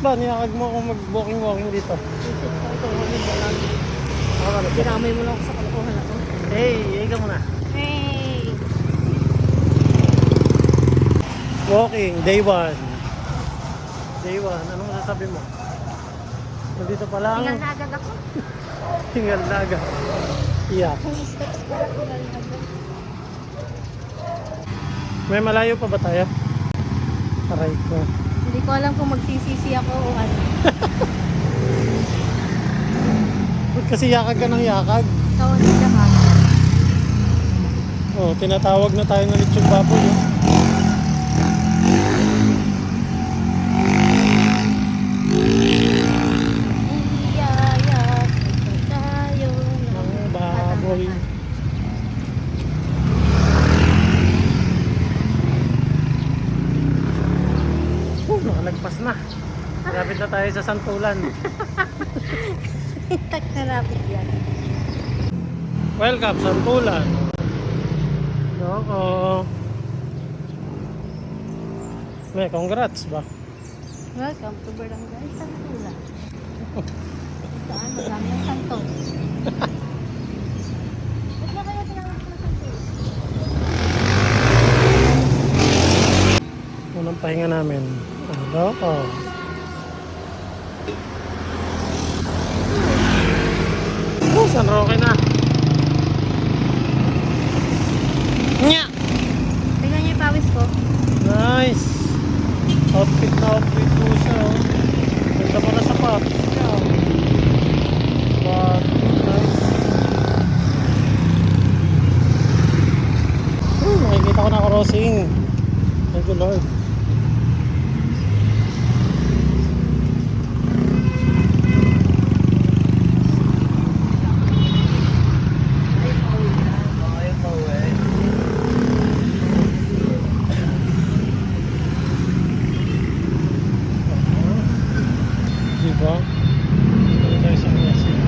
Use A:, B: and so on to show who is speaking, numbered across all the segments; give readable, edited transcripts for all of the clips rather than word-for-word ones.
A: ba? Niyakag mo akong mag-walking dito.
B: Isip ko ito, ulit mo lang. Dinamay mo lang ako sa kalokohan ako.
A: Hey, ikaw muna.
B: Hey!
A: Walking, day 1. Day 1, anong masasabi mo? Nandito pa lang.
B: Tingnan na agad ako.
A: Tingal na agad. Yeah.
B: Kung steps ko lang, tingnan na agad.
A: May malayo pa ba tayo? Aray ko.
B: Hindi ko alam kung magsisisi ako o ano.
A: Ba't kasi yakag ka ng yakag?
B: Tawag nila ka.
A: Oh, tinatawag na tayo ng lechong baboy. Oh.
B: Iyayat tayo
A: Ng baboy. Nakalagpas na. Malapit na tayo sa Santulan.
B: Tak na rapid yan.
A: Welcome, Santulan. Oo. May congrats ba?
B: Welcome to Barangay Santulan. Saan? Marami ang santo. Ba't na kaya tinawag ko na santo?
A: Unang pahinga namin. Ano? Oh. Oh, San Roque na. Nya!
B: Tingnan niyo yung pawis ko.
A: Nice! Outfit na outfit po siya. Oh. Ganda pa na sapatos niya. Oh. But, nice. Nakikita ko na crossing. Thank you, Lord. Diba? Dito tayo sa crossing.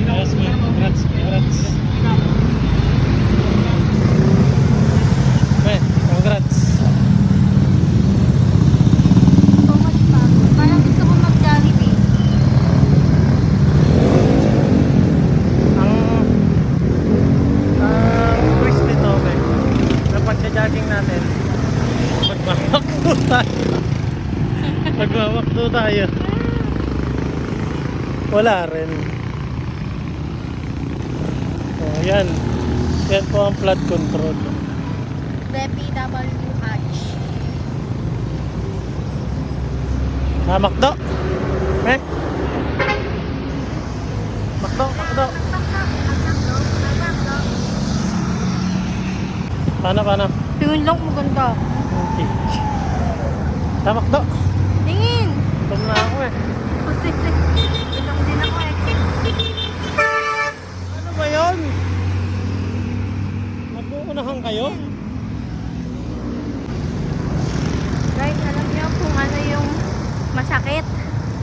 A: Yes, man. Congrats, congrats. Man, congrats.
B: So much pa. Parang gusto ko mag-Jollibee.
A: Ang twist nito, okay, na pagka-jogging natin, magmamakdo tayo. Magmamakdo tayo. Wala rin. Oh, yan. Yan po ang flood control.
B: DPWH.
A: Makdo. Eh? Makdo, makdo. Paano?
B: Tingin lang maganda.
A: Okay. Makdo.
B: Tingin!
A: Ito na ako eh.
B: Ilong din ako eh.
A: Ano ba yun? Mag-uunahan kayo?
B: Guys, alam niyo kung ano yung masakit.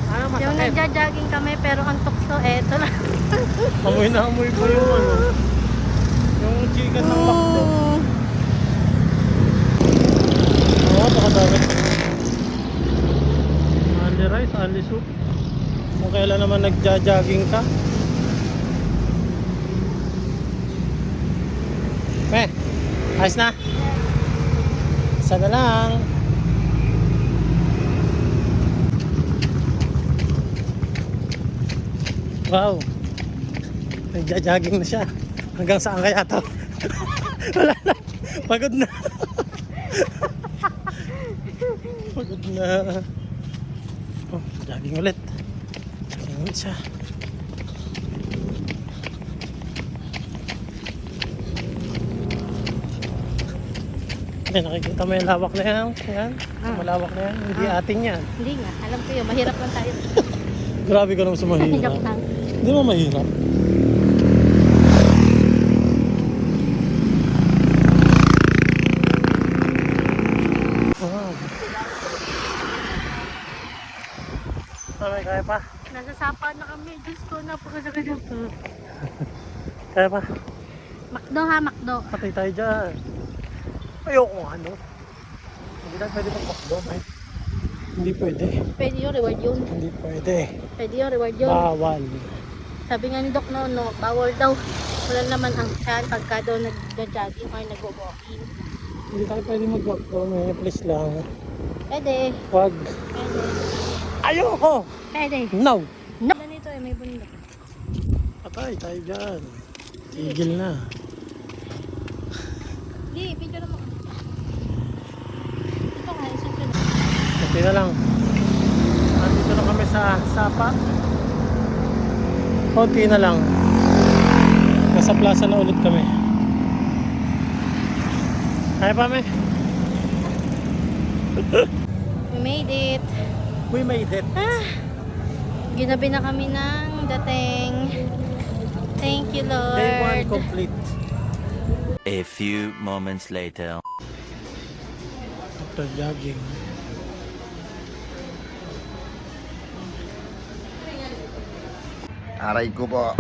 A: Ano
B: Yung
A: masakit?
B: nagja-jogging kami pero ang tukso, eto lang.
A: Amoy na amoy ko yung ano. Yung chicken ng makdo. Oo, pakadami. Only rice, only soup. Kung kailan naman nagja-jogging ka. Ayos na. Isa na lang. Wow. Nagja-jogging na siya. Hanggang saan kaya to? Wala na. Pagod na. Pagod na. Oh, jogging ulit. Jogging ulit siya. Yan, nakikita mo yung lawak na yan. Yan. Malawak na yan. Hindi atin yan.
B: Hindi nga, alam ko yun, mahirap lang tayo.
A: Grabe ka naman sa mahirap.
B: Joke lang.
A: Hindi mo mahirap. Wow. Okay, kaya pa?
B: Nasa sapa na kami, Diyos ko, napakasakit na po.
A: Kaya pa?
B: Makdo ha, makdo.
A: Patay tayo dyan. Ayoko ano. Hindi na pwede magpakdo, eh. Hindi pwede.
B: Pwede yun, reward yun.
A: Hindi pwede.
B: Pwede yun, reward yun.
A: Bawal.
B: Sabi nga ni Doc no, bawal daw. Wala naman ang tiyan pagka daw nag-jogging or nag-walking.
A: Hindi tayo pwede mag-walk doon. Please lang.
B: Pwede.
A: Wag.
B: Pwede.
A: Ayoko!
B: Pwede.
A: No!
B: No. Ganito eh, may bundok.
A: Patay tayo dyan. Tigil na.
B: Di, picture mo. Ito nga, isip ko na.
A: Kunti na lang. Nandito na kami sa Sapa. Kunti na lang. Nasa plaza na ulit kami. Kaya pa, me?
B: We made it.
A: We made it.
B: Ginabi na kami ng dating. Thank you, Lord.
A: Day 1 complete.
C: A few moments later.
A: After jogging.
D: Aray ko po.